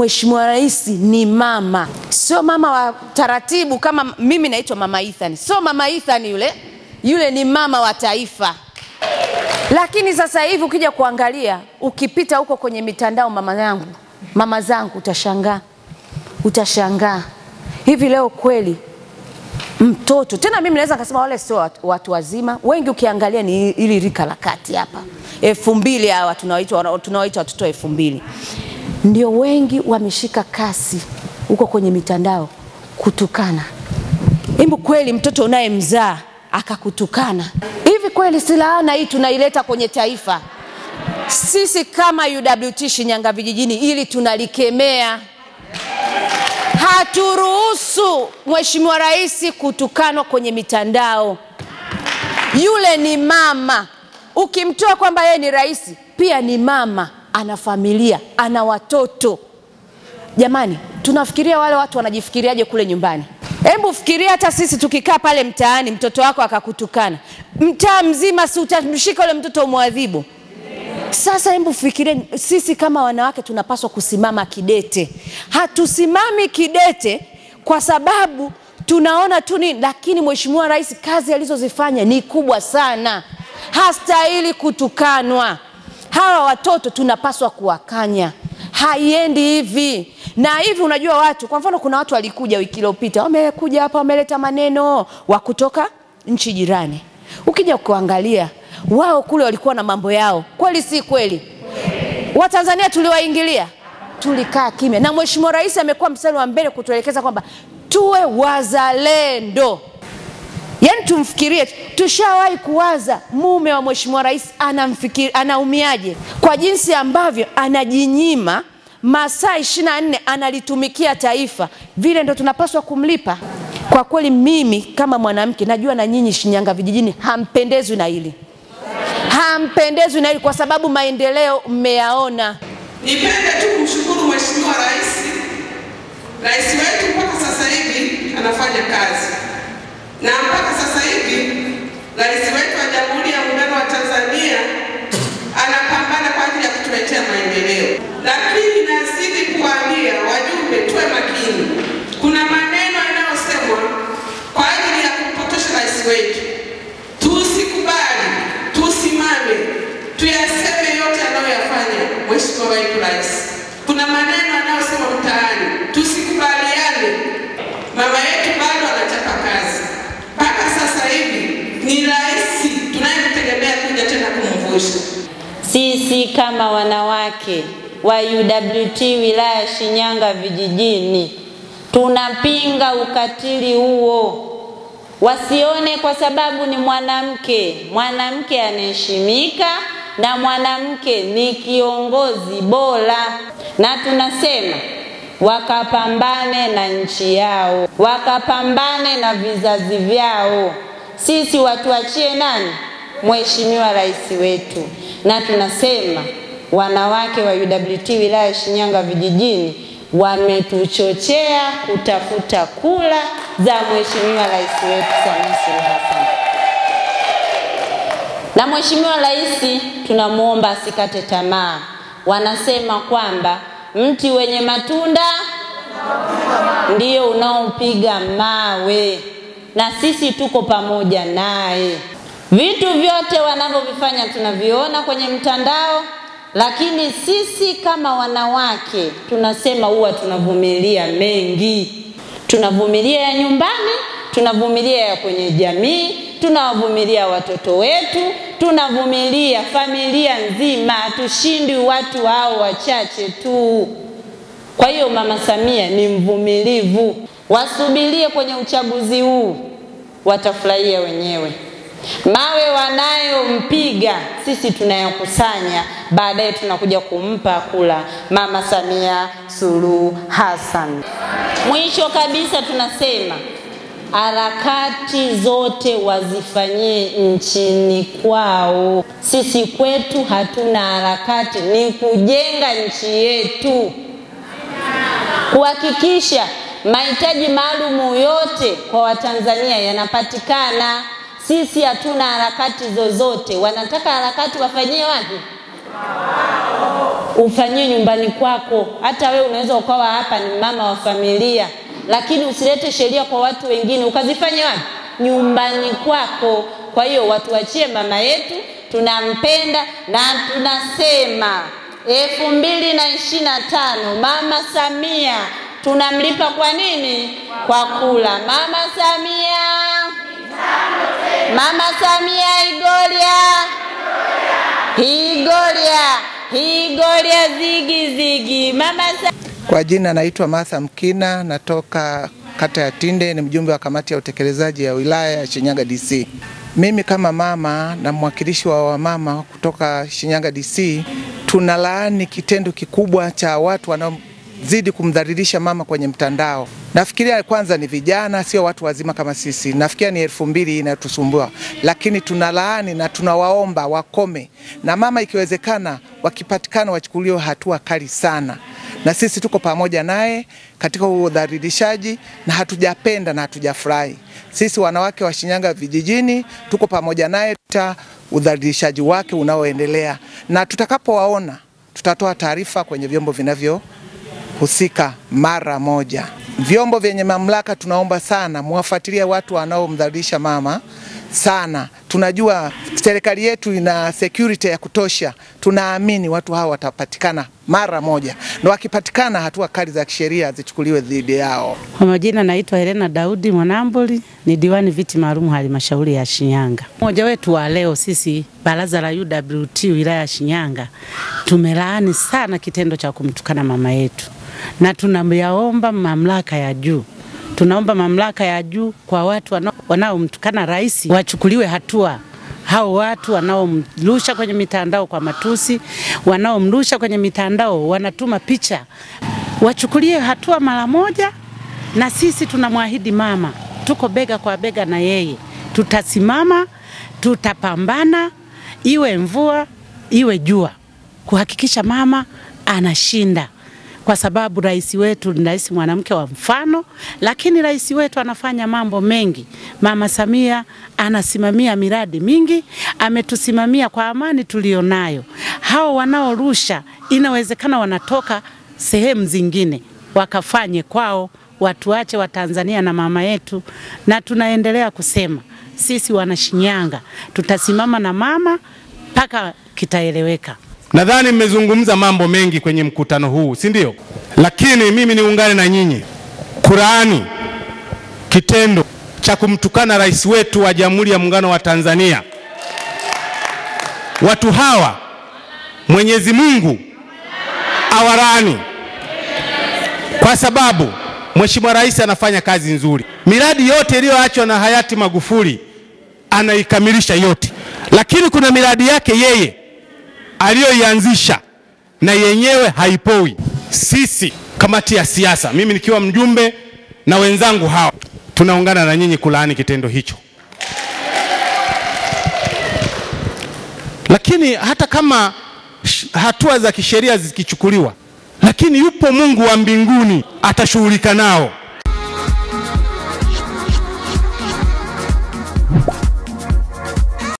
Mheshimiwa Rais ni mama, sio mama wa taratibu kama mimi naitwa Mama Ethan. Sio Mama Ethan yule ni mama wa taifa. Lakini sasa hivi ukija kuangalia, ukipita huko kwenye mitandao, mama zangu utashangaa. Hivi leo kweli mtoto, tena mimi naweza kusema wale sio watu wazima, wengi ukiangalia ni ili rika la kati hapa 2000 hawa tunaoita watoto 2000, ndio wengi wameshika kasi huko kwenye mitandao kutukana. Hebu kweli mtoto unayemzaa akakutukana, hivi kweli si laana hii tunaileta kwenye taifa? Sisi kama UWT Shinyanga Vijijini ili tunalikemea. Haturuhusu Mheshimiwa Rais kutukanwa kwenye mitandao. Yule ni mama. Ukimtoa kwamba yeye ni rais, pia ni mama, ana familia, ana watoto. Jamani, tunafikiria wale watu wanajifikiriaje kule nyumbani? Hebu fikiria hata sisi tukikaa pale mtaani, mtoto wako akakutukana. Mtaa mzima si utamshika yule mtoto umwadhibu? Sasa hebu fikiria, sisi kama wanawake tunapaswa kusimama kidete. Hatusimami kidete kwa sababu tunaona tu nini, lakini Mheshimiwa Rais kazi alizozifanya ni kubwa sana. Hastahili kutukanwa. Hawa watoto tunapaswa kuwakanya. Haiendi hivi. Na hivi unajua watu, kwa mfano kuna watu walikuja wiki iliyopita, wamekuja hapa wameleta maneno wa kutoka nchi jirani. Ukija kuangalia, wao kule walikuwa na mambo yao. Kweli si kweli? Watanzania tuliwaingilia, tulikaa kimya. Na Mheshimiwa Rais amekuwa mstari wa mbele kutuelekeza kwamba tuwe wazalendo. Yaani tumfikirie, tushawahi kuwaza mume wa Mheshimiwa Rais anaumiaje kwa jinsi ambavyo anajinyima masaa 24 analitumikia taifa. Vile ndo tunapaswa kumlipa. Kwa kweli mimi kama mwanamke najua na nyinyi Shinyanga Vijijini hampendezwi na hili. Hampendezwi na hili kwa sababu maendeleo mmeyaona. Nipende tu kumshukuru Mheshimiwa Rais wetu mpaka sasa hivi anafanya kazi. Na mpaka sasa hivi Rais wetu wa Jamhuri ya Muungano wa Tanzania anapambana kwa ajili ya kutuletea maendeleo. Lakini nazidi kuambia wajumbe tuwe makini. Kuna maneno yanayosemwa kwa ajili ya kumpotosha rais wetu. Tusikubali, tusimame, tuyaseme yote anayoyafanya Mheshimiwa wetu Rais. Kuna maneno yanayosemwa mtaani, tusikubaliane. Mama yetu bado anachapa kazi. Mpaka sasa hivi ni rais tunayemtegemea kuja tena kumvusha. Sisi kama wanawake wa UWT wilaya Shinyanga Vijijini tunapinga ukatili huo. Wasione kwa sababu ni mwanamke anaheshimika na mwanamke ni kiongozi bora. Na tunasema wakapambane na nchi yao, wakapambane na vizazi vyao. Sisi watuachie nani? Mheshimiwa Rais wetu. Na tunasema wanawake wa UWT wilaya Shinyanga Vijijini wametuchochea kutafuta kula za Mheshimiwa Rais wetu Samia Suluhu Hassan. Na Mheshimiwa Rais tunamuomba asikate tamaa. Wanasema kwamba mti wenye matunda ndio unaopiga mawe, na sisi tuko pamoja naye. Vitu vyote wanavyovifanya tunaviona kwenye mtandao, lakini sisi kama wanawake tunasema huwa tunavumilia mengi. Tunavumilia ya nyumbani, tunavumilia ya kwenye jamii, tunawavumilia watoto wetu, tunavumilia familia nzima. Tushindi watu hao wachache tu. Kwa hiyo Mama Samia ni mvumilivu. Wasubirie kwenye uchaguzi huu, watafurahia wenyewe. Mawe wanayompiga sisi tunayakusanya, baadaye tunakuja kumpa kula Mama Samia Suluhu Hassan. Mwisho kabisa tunasema harakati zote wazifanyie nchini kwao. Sisi kwetu hatuna harakati, ni kujenga nchi yetu, kuhakikisha mahitaji maalumu yote kwa Watanzania yanapatikana. Sisi hatuna harakati zozote. Wanataka harakati wafanyie wapi? ufanyie nyumbani kwako. Hata wewe unaweza ukawa hapa ni mama wa familia, lakini usilete sheria kwa watu wengine ukazifanye wapi? Nyumbani kwako. Kwa hiyo watuachie mama yetu, tunampenda na tunasema 2025 Mama Samia tunamlipa kwa nini? Kwa kula. Mama Samia, Mama Samia Igolia, Igolia, Igolia zigi zigi. Mama Samia. Kwa jina naitwa Martha Mkina, natoka kata ya Tinde, ni mjumbe wa kamati ya utekelezaji ya wilaya ya Shinyanga DC. Mimi kama mama na mwakilishi wa wamama kutoka Shinyanga DC, tunalaani kitendo kikubwa cha watu wanaozidi kumdhalilisha mama kwenye mtandao. Nafikiria kwanza ni vijana, sio watu wazima kama sisi. Nafikiria ni 2000 inatusumbua, lakini tunalaani na tunawaomba wakome, na mama ikiwezekana wakipatikana wachukuliwe hatua kali sana. Na sisi tuko pamoja naye katika udhalilishaji, na hatujapenda na hatujafurahi. Sisi wanawake wa Shinyanga vijijini tuko pamoja naye katika udhalilishaji wake unaoendelea, na tutakapowaona tutatoa taarifa kwenye vyombo vinavyohusika mara moja. Vyombo vyenye mamlaka tunaomba sana muwafuatilie watu wanaomdhalilisha mama sana. Tunajua serikali yetu ina security ya kutosha. Tunaamini watu hawa watapatikana mara moja. Na wakipatikana hatua kali za kisheria zichukuliwe dhidi yao. Kwa majina naitwa Helena Daudi Mwanambuli, ni diwani viti maalum halmashauri ya Shinyanga. Mmoja wetu wa leo sisi baraza la UWT wilaya ya Shinyanga tumelaani sana kitendo cha kumtukana mama yetu. Na tunaomba mamlaka ya juu. Tunaomba mamlaka ya juu kwa watu wanaomtukana rais wachukuliwe hatua. Hao watu wanaomrusha kwenye mitandao kwa matusi, wanaomrusha kwenye mitandao wanatuma picha, wachukulie hatua mara moja. Na sisi tunamwahidi mama, tuko bega kwa bega na yeye. Tutasimama, tutapambana, iwe mvua, iwe jua, kuhakikisha mama anashinda. Kwa sababu rais wetu ni rais mwanamke wa mfano, lakini rais wetu anafanya mambo mengi. Mama Samia anasimamia miradi mingi, ametusimamia kwa amani tulionayo. Hao wanaorusha inawezekana wanatoka sehemu zingine, wakafanye kwao, watuache wa Tanzania na mama yetu. Na tunaendelea kusema sisi wana Shinyanga tutasimama na mama mpaka kitaeleweka. Nadhani mmezungumza mambo mengi kwenye mkutano huu, si ndio? Lakini mimi niungane na nyinyi. Kulaani kitendo cha kumtukana rais wetu wa Jamhuri ya Muungano wa Tanzania. Watu hawa Mwenyezi Mungu awalaani, kwa sababu Mheshimiwa Rais anafanya kazi nzuri. Miradi yote iliyoachwa na hayati Magufuli anaikamilisha yote. Lakini kuna miradi yake yeye aliyoianzisha na yenyewe haipoi. Sisi kamati ya siasa, mimi nikiwa mjumbe na wenzangu hawa, tunaungana na nyinyi kulaani kitendo hicho. Lakini hata kama hatua za kisheria zikichukuliwa, lakini yupo Mungu wa mbinguni atashughulika nao.